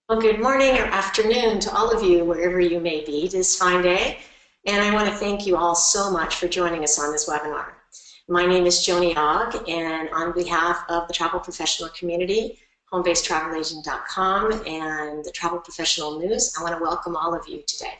Well, good morning or afternoon to all of you, wherever you may be. It is fine day, and I want to thank you all so much for joining us on this webinar. My name is Joni Ogg, and on behalf of the travel professional community, HomeBasedTravelAgent.com, and the Travel Professional News, I want to welcome all of you today.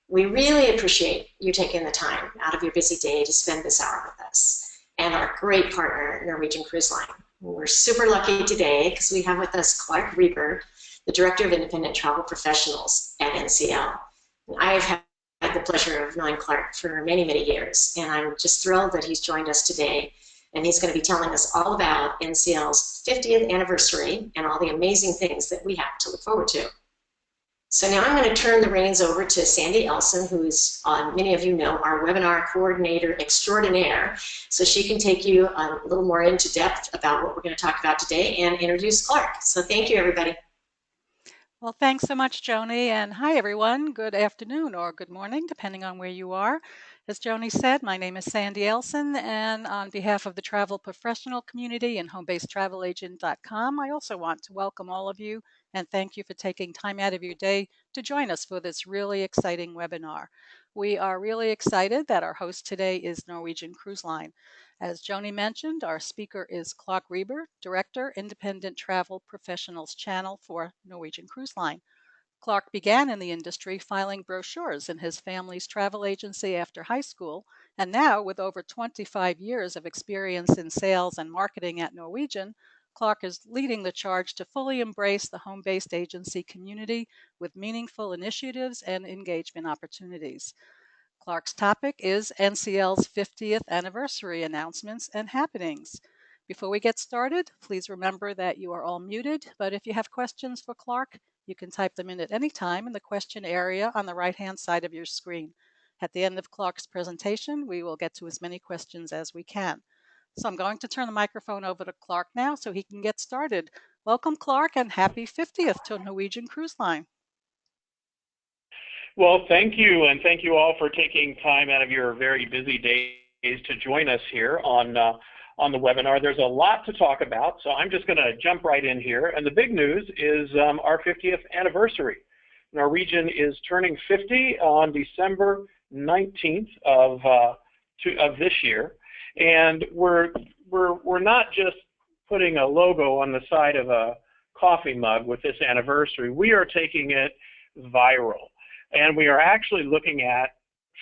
We really appreciate you taking the time out of your busy day to spend this hour with us, and our great partner, Norwegian Cruise Line. We're super lucky today because we have with us Clark Reber, the Director of Independent Travel Professionals at NCL. I've had the pleasure of knowing Clark for many, many years, and I'm just thrilled that he's joined us today. And he's going to be telling us all about NCL's 50th anniversary and all the amazing things that we have to look forward to. So now I'm going to turn the reins over to Sandy Elson, who is, many of you know, our webinar coordinator extraordinaire. So she can take you a little more into depth about what we're going to talk about today and introduce Clark. So thank you, everybody. Well, thanks so much, Joni, and hi, everyone. Good afternoon or good morning, depending on where you are. As Joni said, my name is Sandy Elson, and on behalf of the travel professional community and HomeBasedTravelAgent.com, I also want to welcome all of you and thank you for taking time out of your day to join us for this really exciting webinar. We are really excited that our host today is Norwegian Cruise Line. As Joni mentioned, our speaker is Clark Reber, Director, Independent Travel Professionals Channel for Norwegian Cruise Line. Clark began in the industry filing brochures in his family's travel agency after high school, and now, with over 25 years of experience in sales and marketing at Norwegian, Clark is leading the charge to fully embrace the home-based agency community with meaningful initiatives and engagement opportunities. Clark's topic is NCL's 50th anniversary announcements and happenings. Before we get started, please remember that you are all muted, but if you have questions for Clark, you can type them in at any time in the question area on the right-hand side of your screen. At the end of Clark's presentation, we will get to as many questions as we can. So I'm going to turn the microphone over to Clark now so he can get started. Welcome, Clark, and happy 50th to Norwegian Cruise Line. Well, thank you, and thank you all for taking time out of your very busy days to join us here on the webinar. There's a lot to talk about, so I'm just going to jump right in here. And the big news is our 50th anniversary. Norwegian is turning 50 on December 19th of this year, and we're not just putting a logo on the side of a coffee mug with this anniversary. We are taking it viral. And we are actually looking at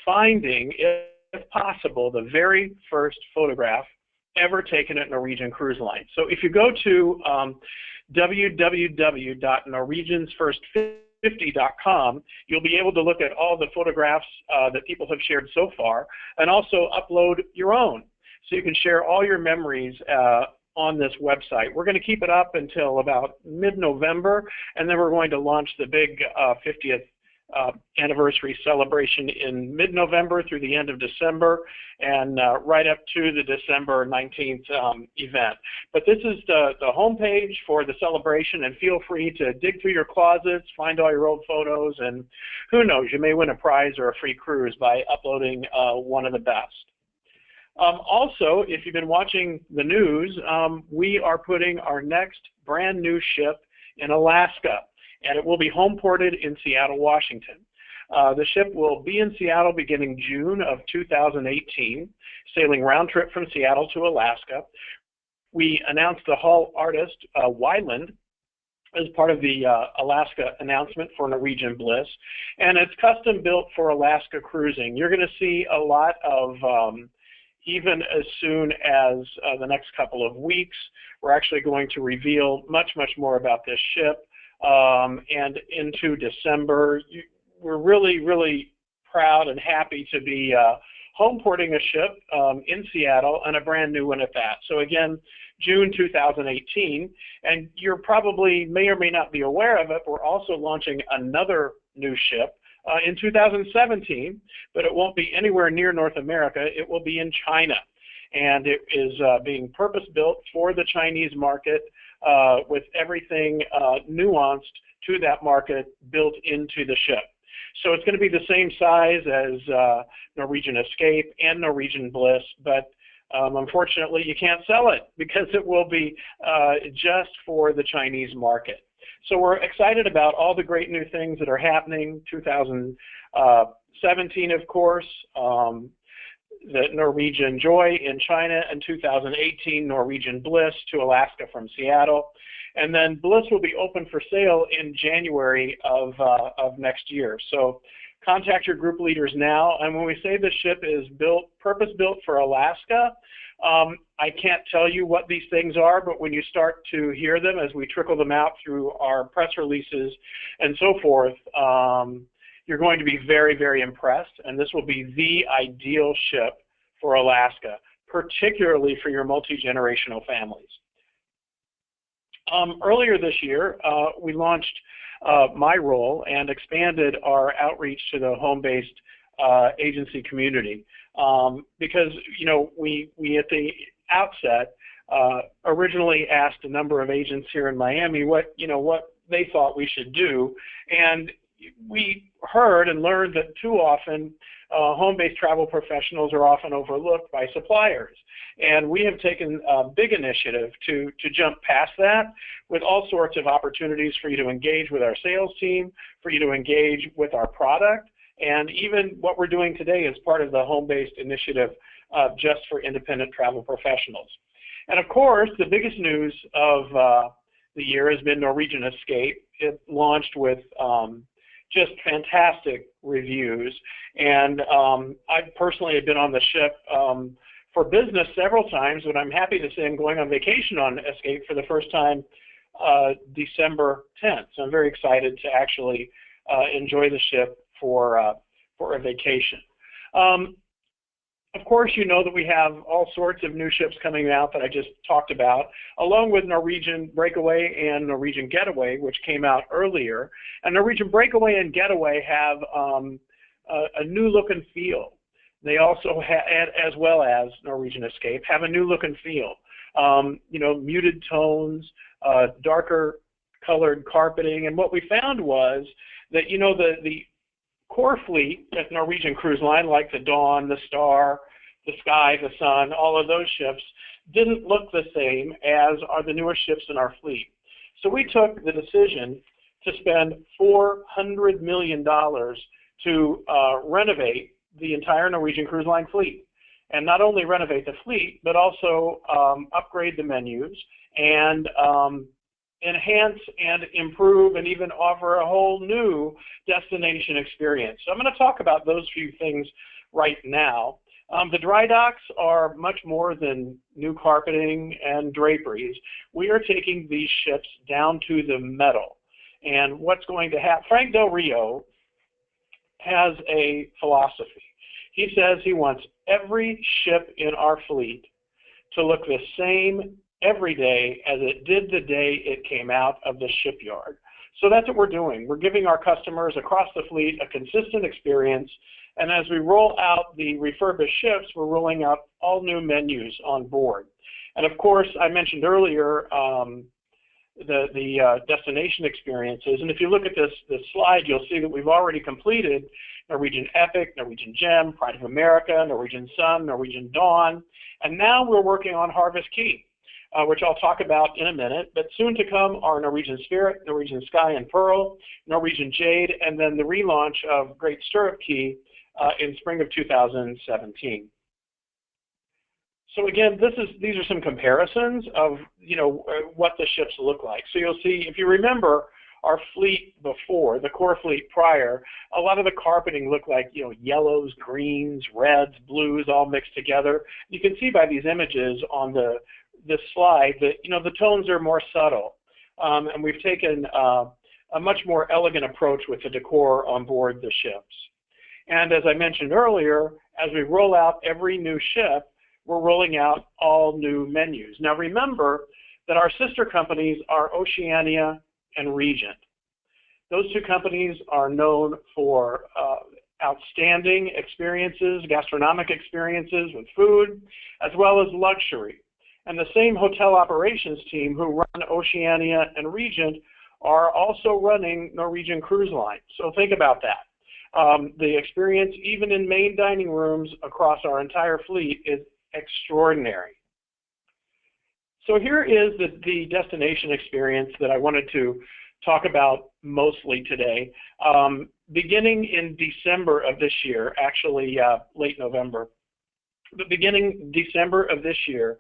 finding, if possible, the very first photograph ever taken at Norwegian Cruise Line. So if you go to www.norwegiansfirst50.com, you'll be able to look at all the photographs that people have shared so far, and also upload your own. So you can share all your memories on this website. We're going to keep it up until about mid-November, and then we're going to launch the big 50th anniversary celebration in mid-November through the end of December, and right up to the December 19th event. But this is the homepage for the celebration, and feel free to dig through your closets, find all your old photos, and who knows, you may win a prize or a free cruise by uploading one of the best. Also, if you've been watching the news, we are putting our next brand new ship in Alaska, and it will be home ported in Seattle, Washington. The ship will be in Seattle beginning June of 2018, sailing round trip from Seattle to Alaska. We announced the hull artist, Wyland, as part of the Alaska announcement for Norwegian Bliss, and it's custom built for Alaska cruising. You're going to see a lot of, even as soon as the next couple of weeks, we're actually going to reveal much, much more about this ship. And into December, we're really, really proud and happy to be home porting a ship in Seattle, and a brand new one at that. So again, June 2018, and you're probably may or may not be aware of it, we're also launching another new ship in 2017, but it won't be anywhere near North America. It will be in China, and it is being purpose-built for the Chinese market, with everything nuanced to that market built into the ship. So it's going to be the same size as Norwegian Escape and Norwegian Bliss, but unfortunately you can't sell it because it will be just for the Chinese market. So we're excited about all the great new things that are happening. 2017, of course, the Norwegian Joy in China, and 2018, Norwegian Bliss to Alaska from Seattle. And then Bliss will be open for sale in January of next year. So contact your group leaders now. And when we say the ship is purpose-built for Alaska, I can't tell you what these things are, but when you start to hear them as we trickle them out through our press releases and so forth, you're going to be very, very impressed. And this will be the ideal ship for Alaska, particularly for your multi-generational families. Earlier this year, we launched my role and expanded our outreach to the home-based agency community because, you know, we at the outset originally asked a number of agents here in Miami what they thought we should do, and we heard and learned that too often home-based travel professionals are often overlooked by suppliers. And we have taken a big initiative to jump past that with all sorts of opportunities for you to engage with our sales team, for you to engage with our product, and even what we're doing today is part of the HomeBased Initiative just for independent travel professionals. And of course, the biggest news of the year has been Norwegian Escape. It launched with just fantastic reviews, and I personally have been on the ship for business several times, but I'm happy to say I'm going on vacation on Escape for the first time December 10th. So I'm very excited to actually enjoy the ship for a vacation. Of course, you know that we have all sorts of new ships coming out that I just talked about, along with Norwegian Breakaway and Norwegian Getaway, which came out earlier. And Norwegian Breakaway and Getaway have a new look and feel. They also, as well as Norwegian Escape, have a new look and feel. You know, muted tones, darker colored carpeting. And what we found was that, you know, the core fleet at Norwegian Cruise Line, like the Dawn, the Star, the Sky, the Sun, all of those ships, didn't look the same as are the newer ships in our fleet. So we took the decision to spend $400 million to renovate the entire Norwegian Cruise Line fleet. And not only renovate the fleet, but also upgrade the menus and enhance and improve and even offer a whole new destination experience. So I'm going to talk about those few things right now. The dry docks are much more than new carpeting and draperies. We are taking these ships down to the metal. And what's going to happen, Frank Del Rio has a philosophy. He says he wants every ship in our fleet to look the same every day as it did the day it came out of the shipyard. So that's what we're doing. We're giving our customers across the fleet a consistent experience, and as we roll out the refurbished ships, we're rolling out all new menus on board. And of course, I mentioned earlier the destination experiences, and if you look at this slide, you'll see that we've already completed Norwegian Epic, Norwegian Gem, Pride of America, Norwegian Sun, Norwegian Dawn, and now we're working on Harvest Key, which I'll talk about in a minute, but soon to come are Norwegian Spirit, Norwegian Sky and Pearl, Norwegian Jade, and then the relaunch of Great Stirrup Key in spring of 2017. So again, these are some comparisons of, you know, what the ships look like. So you'll see, if you remember our fleet before, the core fleet prior, a lot of the carpeting looked like, you know, yellows, greens, reds, blues, all mixed together. You can see by these images on this slide that, you know, the tones are more subtle. And we've taken a much more elegant approach with the decor on board the ships. And as I mentioned earlier, as we roll out every new ship, we're rolling out all new menus. Now remember that our sister companies are Oceania and Regent. Those two companies are known for outstanding experiences, gastronomic experiences with food, as well as luxury. And the same hotel operations team who run Oceania and Regent are also running Norwegian Cruise Line. So think about that. The experience, even in main dining rooms across our entire fleet, is extraordinary. So here is the destination experience that I wanted to talk about mostly today. Beginning in December of this year, actually late November, but beginning December of this year,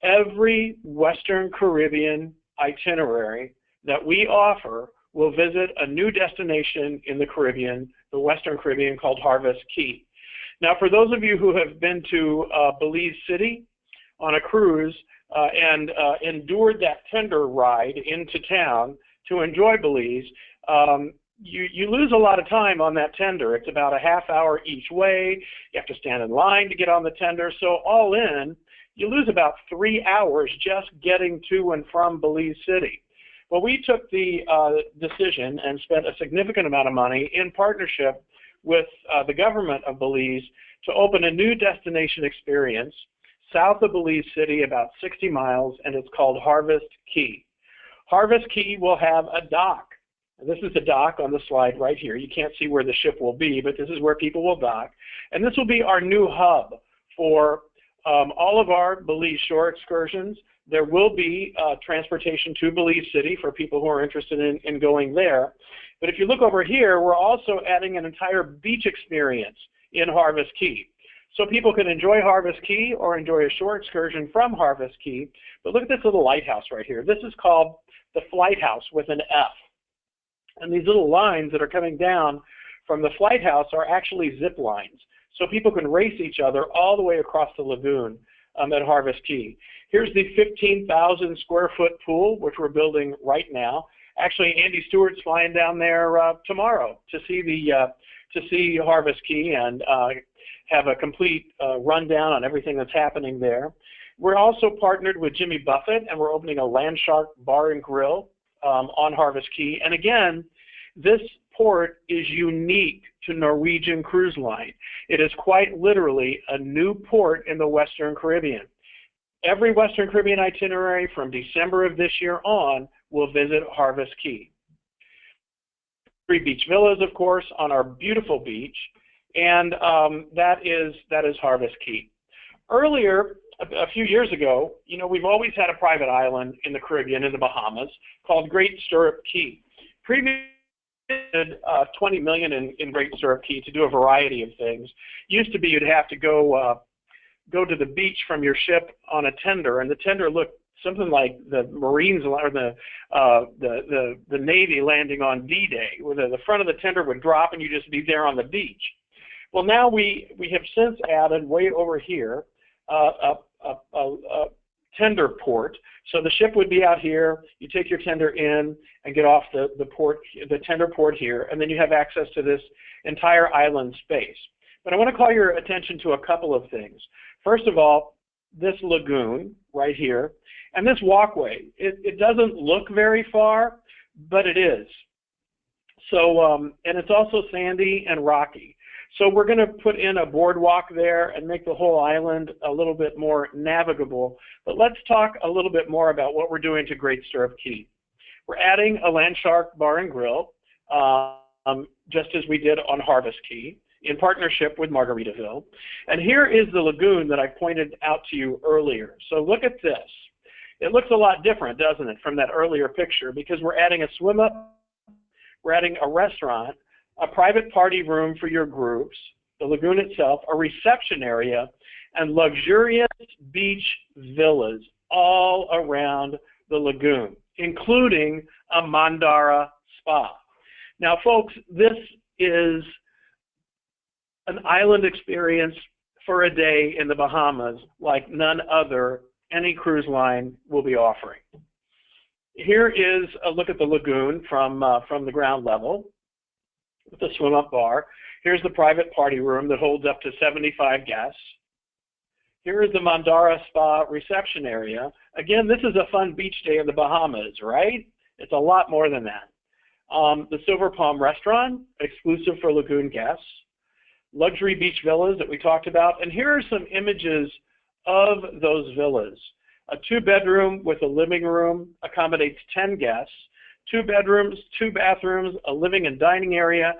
every Western Caribbean itinerary that we offer will visit a new destination in the Caribbean, the Western Caribbean, called Harvest Key. Now, for those of you who have been to Belize City on a cruise and endured that tender ride into town to enjoy Belize, you lose a lot of time on that tender. It's about a half hour each way. You have to stand in line to get on the tender. So all in, you lose about 3 hours just getting to and from Belize City. Well, we took the decision and spent a significant amount of money in partnership with the government of Belize to open a new destination experience south of Belize City, about 60 miles, and it's called Harvest Key. Harvest Key will have a dock. This is the dock on the slide right here. You can't see where the ship will be, but this is where people will dock. And this will be our new hub for all of our Belize shore excursions. There will be transportation to Belize City for people who are interested in going there. But if you look over here, we're also adding an entire beach experience in Harvest Key. So people can enjoy Harvest Key or enjoy a shore excursion from Harvest Key. But look at this little lighthouse right here. This is called the Flight House with an F. And these little lines that are coming down from the Flight House are actually zip lines. So people can race each other all the way across the lagoon at Harvest Key. Here's the 15,000 square foot pool, which we're building right now. Actually, Andy Stewart's flying down there tomorrow to see Harvest Key and have a complete rundown on everything that's happening there. We're also partnered with Jimmy Buffett, and we're opening a Landshark Bar and Grill on Harvest Key. And again, this port is unique to Norwegian Cruise Line. It is quite literally a new port in the Western Caribbean. Every Western Caribbean itinerary from December of this year on will visit Harvest Key. 3 beach villas, of course, on our beautiful beach, and that is Harvest Key. Earlier, a few years ago, you know, we've always had a private island in the Caribbean, in the Bahamas, called Great Stirrup Key. Previously, $20 million in Great Stirrup Key to do a variety of things. Used to be you'd have to go to the beach from your ship on a tender, and the tender looked something like the Marines or the Navy landing on D-Day, where the front of the tender would drop and you'd just be there on the beach. Well, now we have since added way over here a tender port. So the ship would be out here, you take your tender in and get off the tender port here, and then you have access to this entire island space. But I want to call your attention to a couple of things. First of all, this lagoon right here, and this walkway, it doesn't look very far, but it is. So, and it's also sandy and rocky. So we're going to put in a boardwalk there and make the whole island a little bit more navigable. But let's talk a little bit more about what we're doing to Great Stirrup Key. We're adding a Landshark Bar and Grill, just as we did on Harvest Key, in partnership with Margaritaville. And here is the lagoon that I pointed out to you earlier. So look at this. It looks a lot different, doesn't it, from that earlier picture, because we're adding a swim-up, we're adding a restaurant, a private party room for your groups, the lagoon itself, a reception area, and luxurious beach villas all around the lagoon, including a Mandara spa. Now, folks, this is an island experience for a day in the Bahamas like none other any cruise line will be offering. Here is a look at the lagoon from the ground level with the swim-up bar. Here's the private party room that holds up to 75 guests. Here is the Mandara Spa reception area. Again, this is a fun beach day in the Bahamas, right? It's a lot more than that. The Silver Palm Restaurant, exclusive for lagoon guests. Luxury beach villas that we talked about. And here are some images of those villas. A 2-bedroom with a living room accommodates 10 guests. 2 bedrooms, 2 bathrooms, a living and dining area,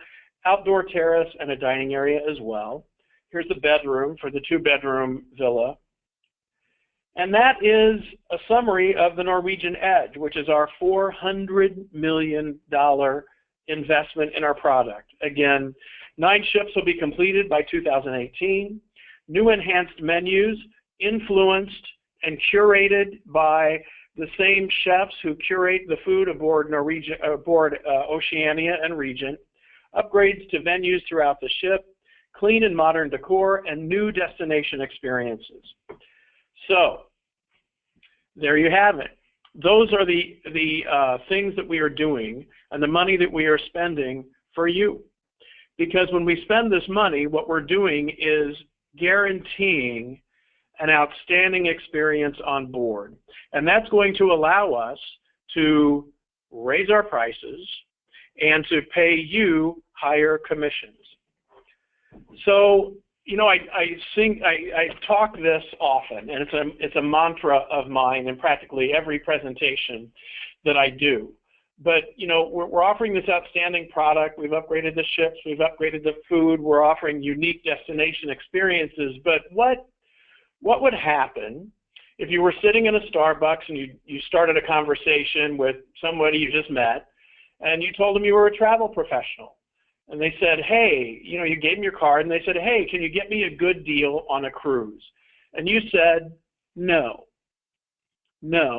outdoor terrace, and a dining area as well. Here's the bedroom for the 2-bedroom villa. And that is a summary of the Norwegian Edge, which is our $400 million investment in our product. Again, 9 ships will be completed by 2018. New enhanced menus, influenced and curated by the same chefs who curate the food aboard Oceania and Regent. Upgrades to venues throughout the ship, clean and modern decor, and new destination experiences. So, there you have it. Those are the things that we are doing and the money that we are spending for you. Because when we spend this money, what we're doing is guaranteeing an outstanding experience on board. And that's going to allow us to raise our prices and to pay you higher commissions. So, you know, I talk this often, and it's a mantra of mine in practically every presentation that I do. But, you know, we're offering this outstanding product. We've upgraded the ships. We've upgraded the food. We're offering unique destination experiences. But what would happen if you were sitting in a Starbucks and you started a conversation with somebody you just met, and you told them you were a travel professional? And they said, hey, you know, you gave them your card, and they said, hey, can you get me a good deal on a cruise? And you said, no,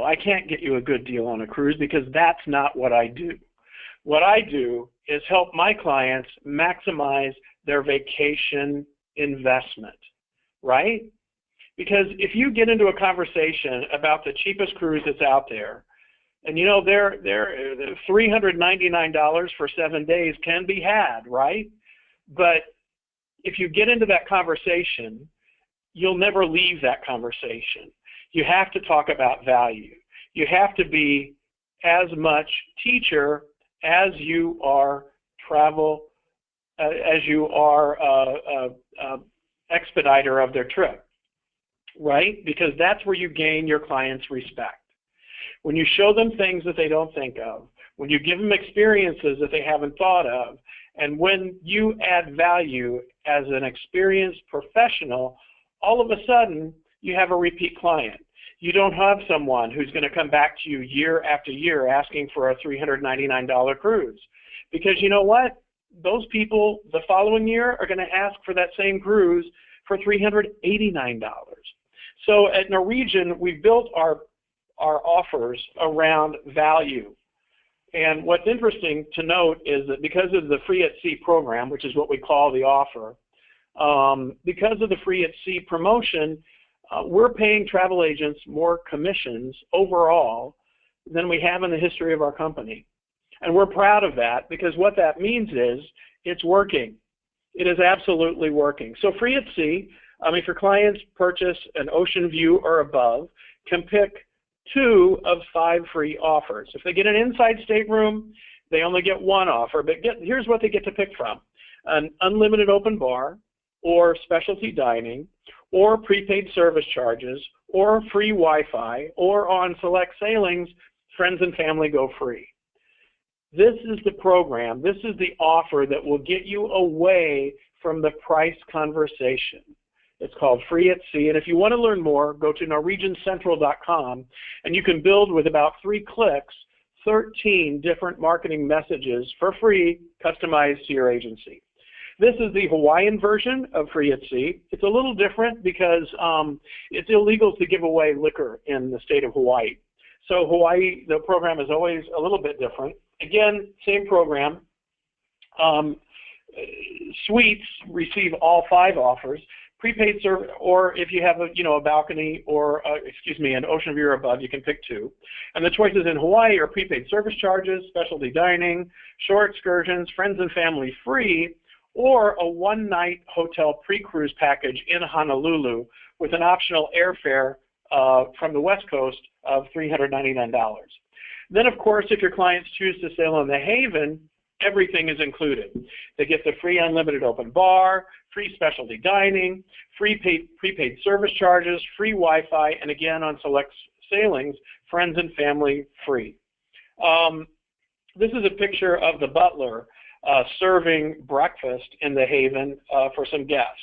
I can't get you a good deal on a cruise because that's not what I do. What I do is help my clients maximize their vacation investment, right? Because if you get into a conversation about the cheapest cruise that's out there, and you know, they're $399 for 7 days can be had, right? But if you get into that conversation, you'll never leave that conversation. You have to talk about value. You have to be as much teacher as you are travel, as you are expediter of their trip, right? Because that's where you gain your clients' respect. When you show them things that they don't think of, when you give them experiences that they haven't thought of, and when you add value as an experienced professional, all of a sudden you have a repeat client. You don't have someone who's going to come back to you year after year asking for a $399 cruise. Because you know what? Those people the following year are going to ask for that same cruise for $389. So at Norwegian, we built our offers around value. And what's interesting to note is that because of the Free at Sea program, which is what we call the offer, because of the Free at Sea promotion, we're paying travel agents more commissions overall than we have in the history of our company. And we're proud of that because what that means is it's working. It is absolutely working. So Free at Sea, if your clients purchase an ocean view or above, can pick 2 of 5 free offers. If they get an inside stateroom, they only get 1 offer, but here's what they get to pick from: an unlimited open bar, or specialty dining, or prepaid service charges, or free Wi-Fi, or on select sailings, friends and family go free. This is the program, this is the offer that will get you away from the price conversation. It's called Free at Sea, and if you want to learn more, go to norwegiancentral.com, and you can build with about 3 clicks 13 different marketing messages for free, customized to your agency. This is the Hawaiian version of Free at Sea. It's a little different because it's illegal to give away liquor in the state of Hawaii. So Hawaii, the program is always a little bit different. Again, same program. Suites receive all 5 offers. Prepaid service, or if you have a balcony or an ocean view or above, you can pick 2. And the choices in Hawaii are prepaid service charges, specialty dining, shore excursions, friends and family free, or a 1-night hotel pre-cruise package in Honolulu with an optional airfare from the West Coast of $399. Then, of course, if your clients choose to sail on the Haven, everything is included. They get the free unlimited open bar, free specialty dining, free prepaid service charges, free Wi-Fi, and again on select sailings, friends and family free. This is a picture of the butler serving breakfast in the Haven for some guests.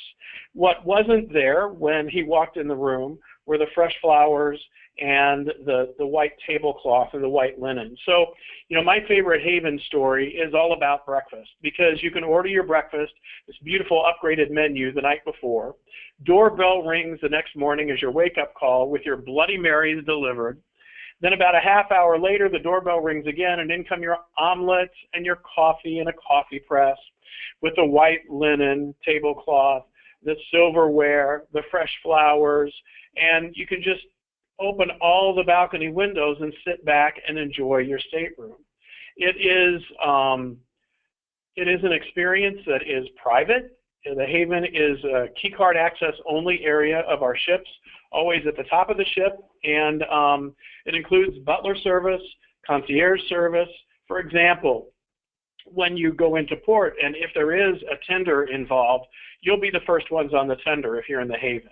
What wasn't there when he walked in the room were the fresh flowers and the white tablecloth and the white linen. So, you know, my favorite Haven story is all about breakfast, because you can order your breakfast, this beautiful upgraded menu the night before. Doorbell rings the next morning as your wake-up call with your Bloody Marys delivered. Then about a half hour later, the doorbell rings again, and in come your omelets and your coffee in a coffee press with the white linen tablecloth, the silverware, the fresh flowers, and you can just open all the balcony windows and sit back and enjoy your stateroom. It is an experience that is private. The Haven is a key card access only area of our ships, always at the top of the ship, and it includes butler service, concierge service. For example, when you go into port, and if there is a tender involved, you'll be the first ones on the tender if you're in the Haven.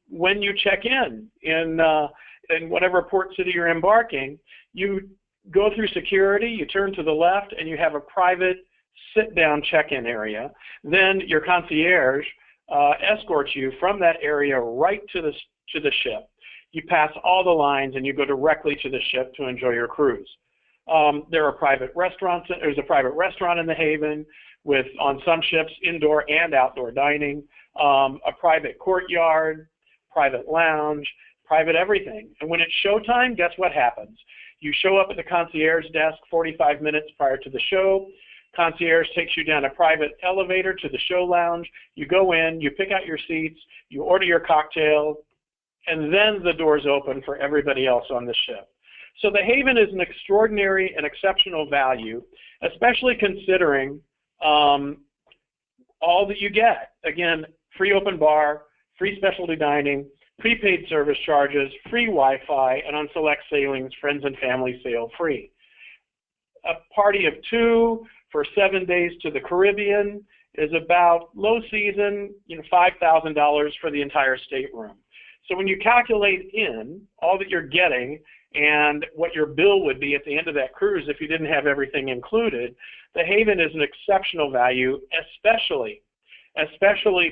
When you check in whatever port city you're embarking, you go through security, you turn to the left, and you have a private sit-down check-in area. Then your concierge escorts you from that area right to the ship. You pass all the lines and you go directly to the ship to enjoy your cruise. There are private restaurants. There's a private restaurant in the Haven with, on some ships, indoor and outdoor dining, a private courtyard, private lounge, private everything. And when it's showtime, guess what happens? You show up at the concierge desk 45 minutes prior to the show. Concierge takes you down a private elevator to the show lounge. You go in, you pick out your seats, you order your cocktail, and then the doors open for everybody else on the ship. So the Haven is an extraordinary and exceptional value, especially considering all that you get. Again, free open bar, free specialty dining, prepaid service charges, free Wi-Fi, and on select sailings, friends and family sail free. A party of 2 for 7 days to the Caribbean is about, low season, $5,000 for the entire stateroom. So when you calculate in all that you're getting and what your bill would be at the end of that cruise if you didn't have everything included, the Haven is an exceptional value, especially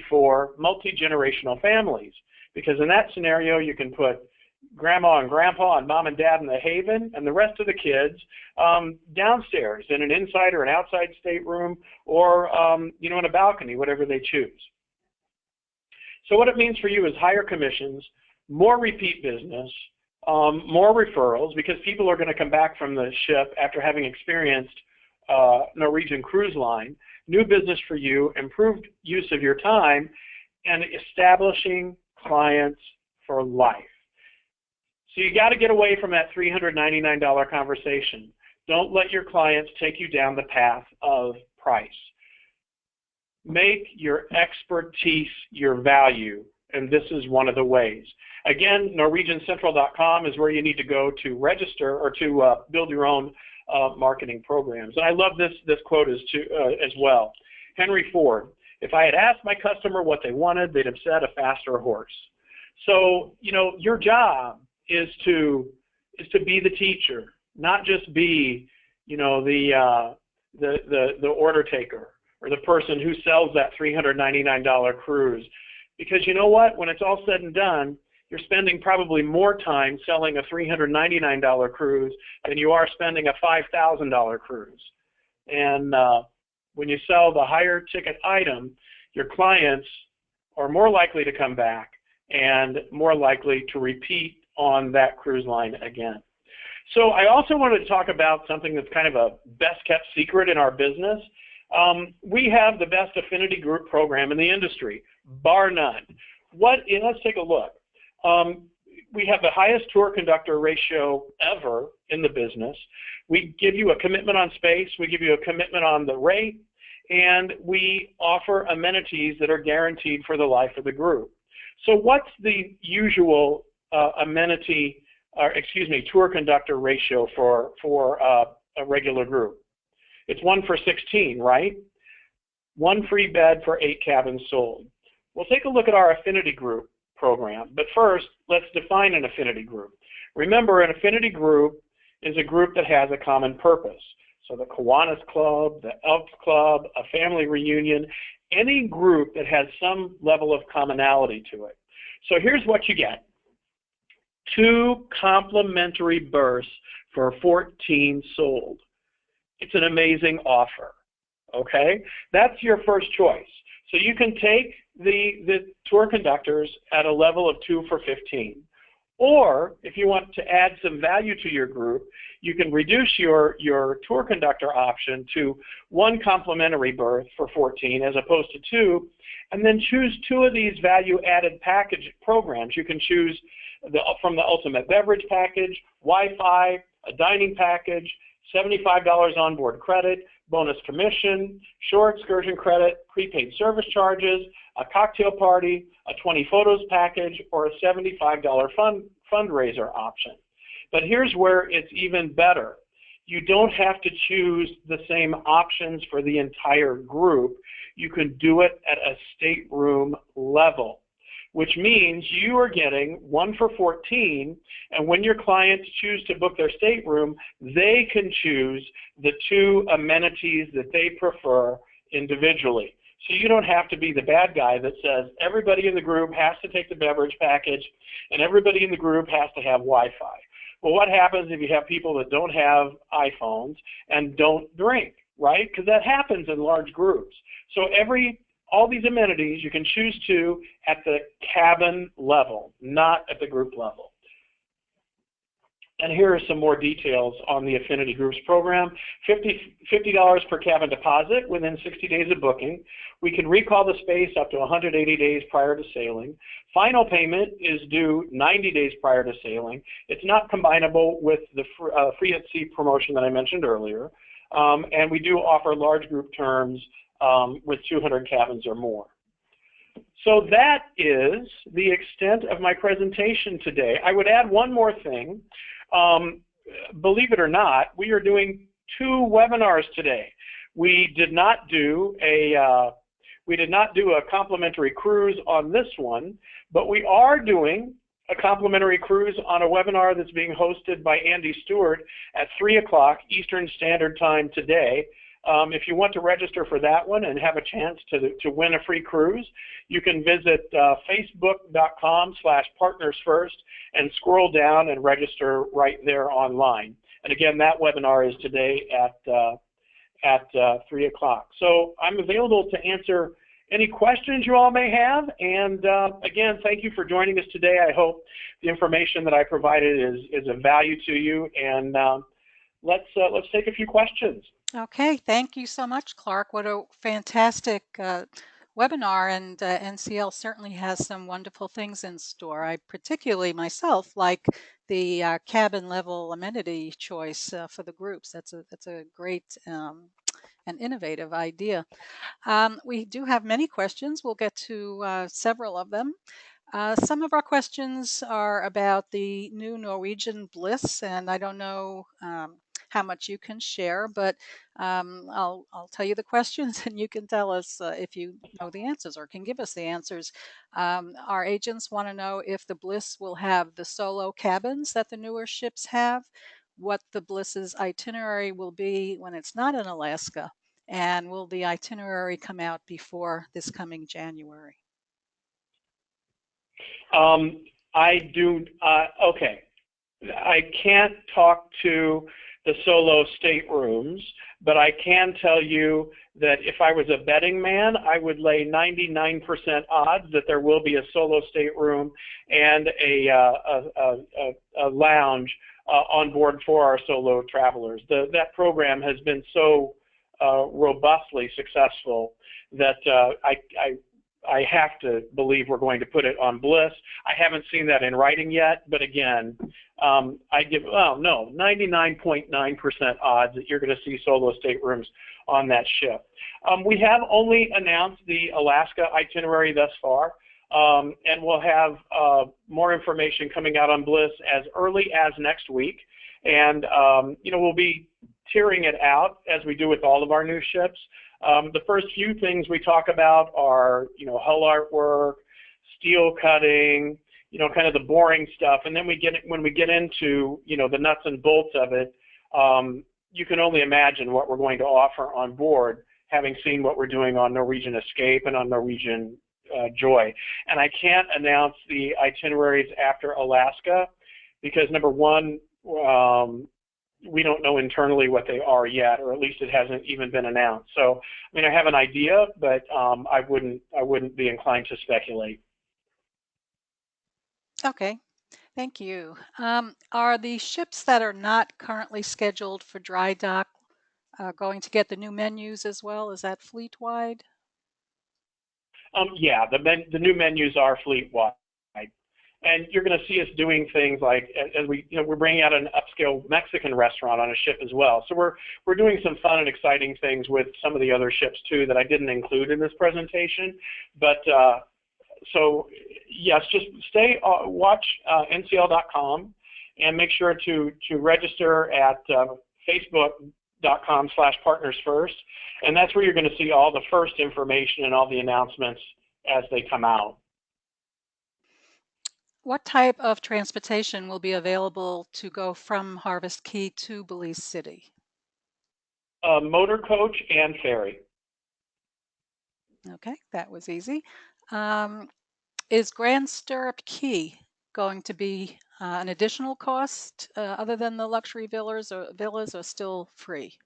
for multi-generational families, because in that scenario you can put grandma and grandpa and mom and dad in the Haven and the rest of the kids downstairs in an inside or an outside stateroom, or in a balcony, whatever they choose. So what it means for you is higher commissions, more repeat business, more referrals, because people are going to come back from the ship after having experienced Norwegian Cruise Line, new business for you, improved use of your time, and establishing clients for life. So you got to get away from that $399 conversation. Don't let your clients take you down the path of price. Make your expertise your value, and this is one of the ways. Again, NorwegianCentral.com is where you need to go to register or to build your own marketing programs. And I love this quote as well. Henry Ford: if I had asked my customer what they wanted, they'd have said a faster horse. So, your job is to be the teacher, not just be, the order taker or the person who sells that $399 cruise. Because you know what? When it's all said and done, you're spending probably more time selling a $399 cruise than you are spending a $5,000 cruise. And when you sell the higher ticket item, your clients are more likely to come back and more likely to repeat on that cruise line again. So I also wanted to talk about something that's kind of a best kept secret in our business. We have the best affinity group program in the industry, bar none. Let's take a look. We have the highest tour conductor ratio ever in the business. We give you a commitment on space, we give you a commitment on the rate, and we offer amenities that are guaranteed for the life of the group. So what's the usual tour conductor ratio for a regular group? It's 1 for 16, right? 1 free bed for 8 cabins sold. We'll take a look at our affinity group program, but first, let's define an affinity group. Remember, an affinity group is a group that has a common purpose. So the Kiwanis Club, the Elks Club, a family reunion, any group that has some level of commonality to it. So here's what you get. 2 complimentary berths for 14 sold. It's an amazing offer, okay? That's your first choice. So you can take the tour conductors at a level of 2 for 15. Or if you want to add some value to your group, you can reduce your tour conductor option to 1 complimentary berth for 14 as opposed to 2, and then choose 2 of these value-added package programs. You can choose from the ultimate beverage package, Wi-Fi, a dining package, $75 onboard credit, bonus commission, shore excursion credit, prepaid service charges, a cocktail party, a 20 photos package, or a $75 fundraiser option. But here's where it's even better. You don't have to choose the same options for the entire group. You can do it at a stateroom level, which means you are getting 1 for 14, and when your clients choose to book their stateroom, they can choose the 2 amenities that they prefer individually. So you don't have to be the bad guy that says everybody in the group has to take the beverage package and everybody in the group has to have Wi-Fi. Well, what happens if you have people that don't have iPhones and don't drink, right? Because that happens in large groups. So all these amenities you can choose to at the cabin level, not at the group level. And here are some more details on the Affinity Groups program. $50 per cabin deposit within 60 days of booking. We can recall the space up to 180 days prior to sailing. Final payment is due 90 days prior to sailing. It's not combinable with the free at sea promotion that I mentioned earlier. And we do offer large group terms with 200 cabins or more. So that is the extent of my presentation today. I would add one more thing. Believe it or not, we are doing 2 webinars today. We did not do a complimentary cruise on this one, but we are doing a complimentary cruise on a webinar that's being hosted by Andy Stewart at 3 o'clock Eastern Standard Time today. If you want to register for that one and have a chance to win a free cruise, you can visit facebook.com/partnersfirst and scroll down and register right there online. And again, that webinar is today at 3 o'clock. So I'm available to answer any questions you all may have. And again, thank you for joining us today. I hope the information that I provided is of value to you. And let's take a few questions. Okay, thank you so much, Clark. What a fantastic webinar, and NCL certainly has some wonderful things in store. I particularly myself like the cabin level amenity choice for the groups. That's a great and innovative idea. We do have many questions. We'll get to several of them. Some of our questions are about the new Norwegian Bliss, and I don't know how much you can share, but I'll tell you the questions and you can tell us if you know the answers or can give us the answers. Our agents want to know if the Bliss will have the solo cabins that the newer ships have, what the Bliss's itinerary will be when it's not in Alaska, and will the itinerary come out before this coming January? Okay. I can't talk to the solo staterooms, but I can tell you that if I was a betting man, I would lay 99% odds that there will be a solo stateroom and a lounge on board for our solo travelers. That program has been so robustly successwell that I have to believe we're going to put it on Bliss. I haven't seen that in writing yet, but again, I give 99.9% odds that you're going to see solo staterooms on that ship. We have only announced the Alaska itinerary thus far, and we'll have more information coming out on Bliss as early as next week. And we'll be tiering it out as we do with all of our new ships. The first few things we talk about are, hull artwork, steel cutting, kind of the boring stuff. And then when we get into, the nuts and bolts of it, you can only imagine what we're going to offer on board, having seen what we're doing on Norwegian Escape and on Norwegian joy. And I can't announce the itineraries after Alaska because, number one, we don't know internally what they are yet, or at least it hasn't even been announced. So, I mean, I have an idea, but I wouldn't be inclined to speculate. Okay, thank you. Are the ships that are not currently scheduled for dry dock going to get the new menus as well? Is that fleet-wide? Yeah, the new menus are fleet-wide. And you're going to see us doing things like, as we're bringing out an upscale Mexican restaurant on a ship as well. So we're doing some fun and exciting things with some of the other ships too that I didn't include in this presentation. But so yes, just watch ncl.com and make sure to register at facebook.com/partnersfirst, and that's where you're going to see all the first information and all the announcements as they come out. What type of transportation will be available to go from Harvest Key to Belize City? Motor coach and ferry. Okay, that was easy. Is Grand Stirrup Key going to be an additional cost other than the luxury villas or still free?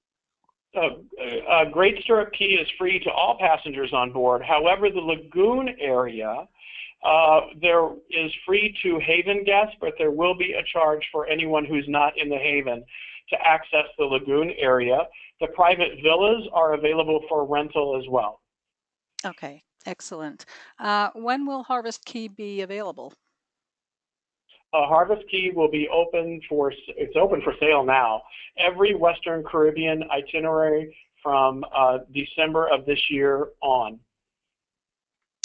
Great Stirrup Key is free to all passengers on board. However, the Lagoon area, there is free to Haven guests, but there will be a charge for anyone who's not in the Haven to access the Lagoon area. The private villas are available for rental as well. Okay, excellent. When will Harvest Key be available? Harvest Key will be it's open for sale now. Every Western Caribbean itinerary from December of this year on.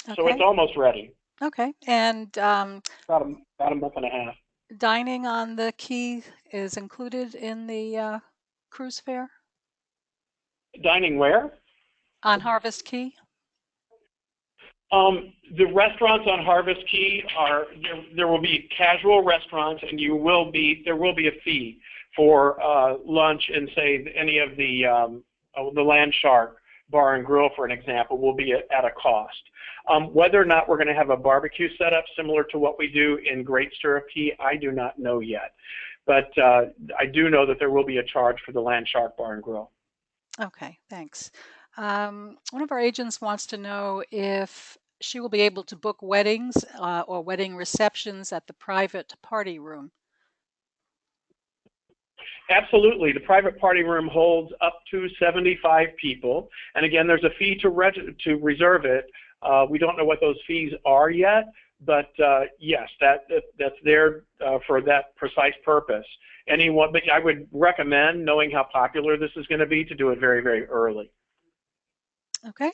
Okay. So it's almost ready. Okay, and about a month and a half. Dining on the Key is included in the cruise fare? Dining where? On Harvest Key? The restaurants on Harvest Key there will be casual restaurants, and there will be a fee for lunch, and say any of the Land Shark Bar and Grill, for an example, will be at a cost. Whether or not we're going to have a barbecue setup similar to what we do in Great Stirrup Key, I do not know yet. But I do know that there will be a charge for the Land Shark Bar and Grill. Okay, thanks. One of our agents wants to know if she will be able to book weddings or wedding receptions at the private party room. Absolutely. The private party room holds up to 75 people. And again, there's a fee to reserve it. We don't know what those fees are yet, but yes, that's there for that precise purpose. But I would recommend, knowing how popular this is going to be, to do it very, very early. Okay.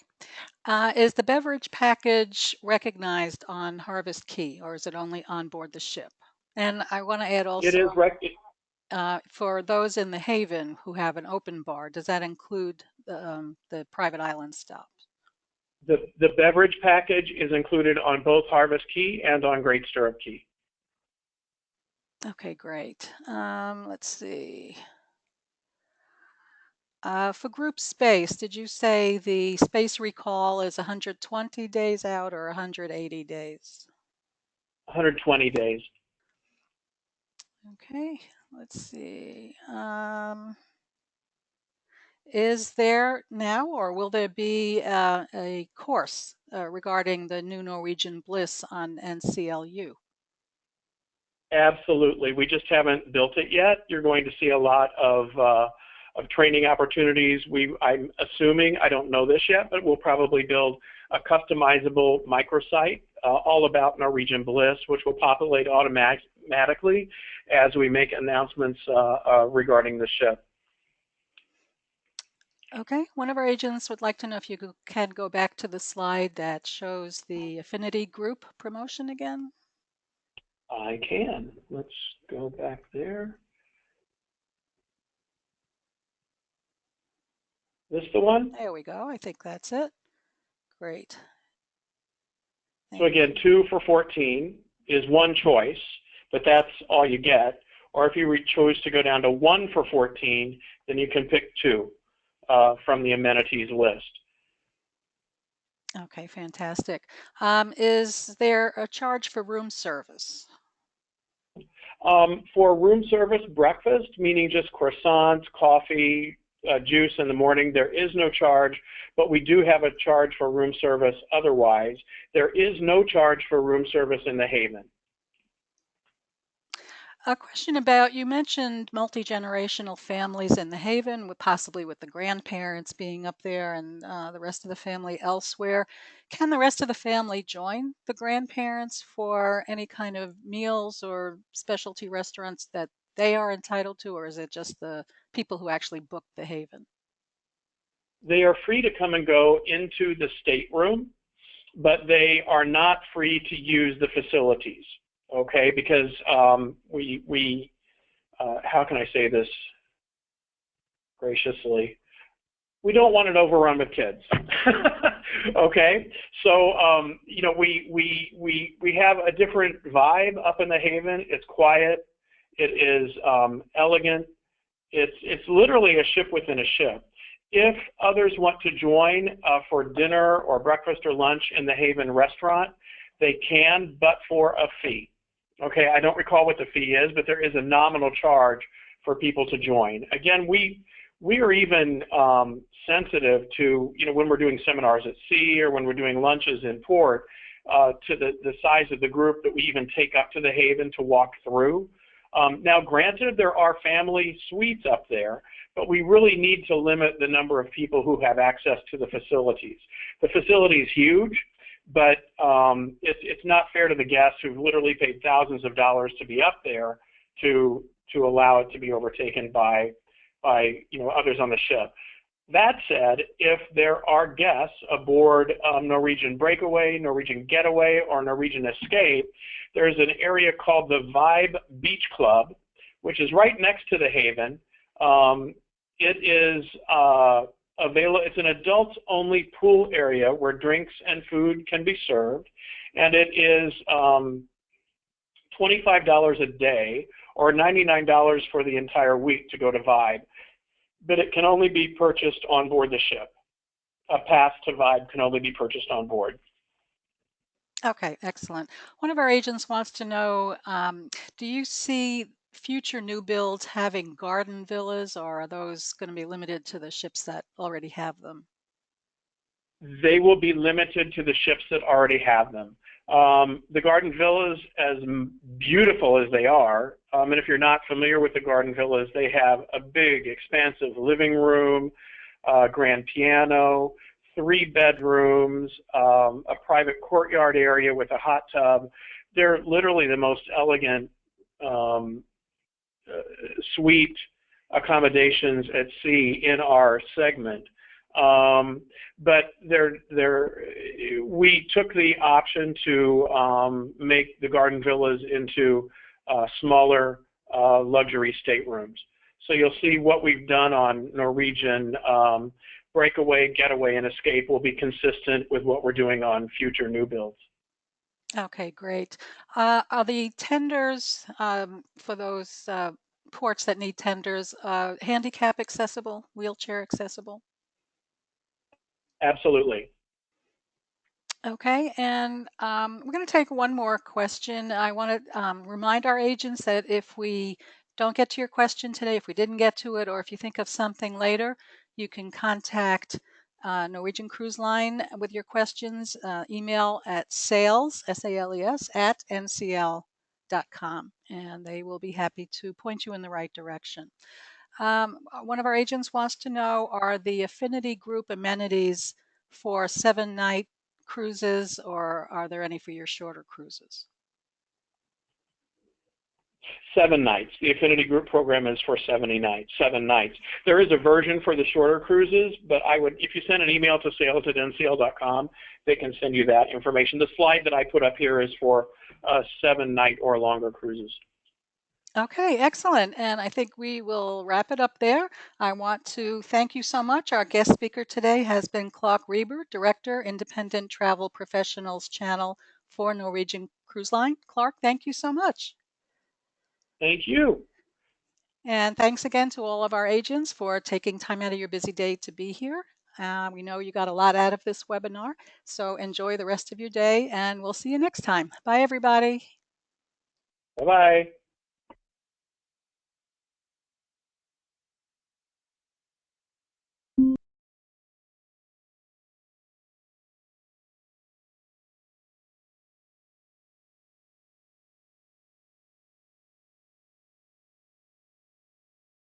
Is the beverage package recognized on Harvest Key, or is it only on board the ship? And I want to add also, it is for those in the Haven who have an open bar, does that include the private island stops? The beverage package is included on both Harvest Key and on Great Stirrup Key. Okay, great. Let's see. For group space, did you say the space recall is 120 days out or 180 days? 120 days. Okay, let's see. Is there now, or will there be a course regarding the new Norwegian Bliss on NCLU? Absolutely. We just haven't built it yet. You're going to see a lot of training opportunities. I'm assuming, I don't know this yet, but we'll probably build a customizable microsite all about Norwegian Bliss, which will populate automatically as we make announcements regarding the ship. Okay, one of our agents would like to know if you can go back to the slide that shows the Affinity Group promotion again. I can. Let's go back there. This the one? There we go. I think that's it. Great. So again, 2 for 14 is one choice, but that's all you get. Or if you choose to go down to 1 for 14, then you can pick 2 from the amenities list. Okay, fantastic. Is there a charge for room service? For room service breakfast, meaning just croissants, coffee, juice in the morning, there is no charge, but we do have a charge for room service otherwise. There is no charge for room service in the Haven. A question about, you mentioned multi-generational families in the Haven, with possibly with the grandparents being up there and the rest of the family elsewhere. Can the rest of the family join the grandparents for any kind of meals or specialty restaurants that they are entitled to, or is it just the people who actually book the Haven? They are free to come and go into the stateroom, but they are not free to use the facilities, okay? Because how can I say this graciously? We don't want it overrun with kids. Okay, so you know, we have a different vibe up in the Haven. It's quiet. It is elegant. It's literally a ship within a ship. If others want to join for dinner or breakfast or lunch in the Haven restaurant, they can, but for a fee. Okay, I don't recall what the fee is, but there is a nominal charge for people to join. Again, we are even sensitive to, you know, when we're doing seminars at sea or when we're doing lunches in port, to the size of the group that we even take up to the Haven to walk through. Now, granted, there are family suites up there, but we really need to limit the number of people who have access to the facilities. The facility is huge, but it's not fair to the guests who've literally paid thousands of dollars to be up there to allow it to be overtaken by you know, others on the ship. That said, if there are guests aboard Norwegian Breakaway, Norwegian Getaway, or Norwegian Escape, there's an area called the Vibe Beach Club, which is right next to the Haven. It is available. It's an adults-only pool area where drinks and food can be served, and it is $25 a day or $99 for the entire week to go to Vibe. But it can only be purchased on board the ship. A pass to Vibe can only be purchased on board. Okay, excellent. One of our agents wants to know, do you see future new builds having garden villas, or are those going to be limited to the ships that already have them? They will be limited to the ships that already have them. The garden villas, as beautiful as they are, and if you're not familiar with the garden villas, they have a big, expansive living room, grand piano, 3 bedrooms, a private courtyard area with a hot tub. They're literally the most elegant suite accommodations at sea in our segment. But we took the option to make the garden villas into smaller luxury staterooms. So you'll see what we've done on Norwegian Breakaway, Getaway, and Escape will be consistent with what we're doing on future new builds. Okay, great. Are the tenders for those ports that need tenders handicap accessible, wheelchair accessible? Absolutely. Okay, and we're going to take one more question. I want to remind our agents that if we don't get to your question today, if we didn't get to it, or if you think of something later, you can contact Norwegian Cruise Line with your questions. Email at sales, S-A-L-E-S, at ncl.com, and they will be happy to point you in the right direction. One of our agents wants to know, are the Affinity Group amenities for 7-night cruises, or are there any for your shorter cruises? 7 nights. The Affinity Group program is for 7 nights. There is a version for the shorter cruises, but if you send an email to sales@ncl.com, they can send you that information. The slide that I put up here is for 7-night or longer cruises. Okay, excellent. And I think we will wrap it up there. I want to thank you so much. Our guest speaker today has been Clark Reber, Director, Independent Travel Professionals Channel for Norwegian Cruise Line. Clark, thank you so much. Thank you. And thanks again to all of our agents for taking time out of your busy day to be here. We know you got a lot out of this webinar, so enjoy the rest of your day, and we'll see you next time. Bye, everybody. Bye-bye.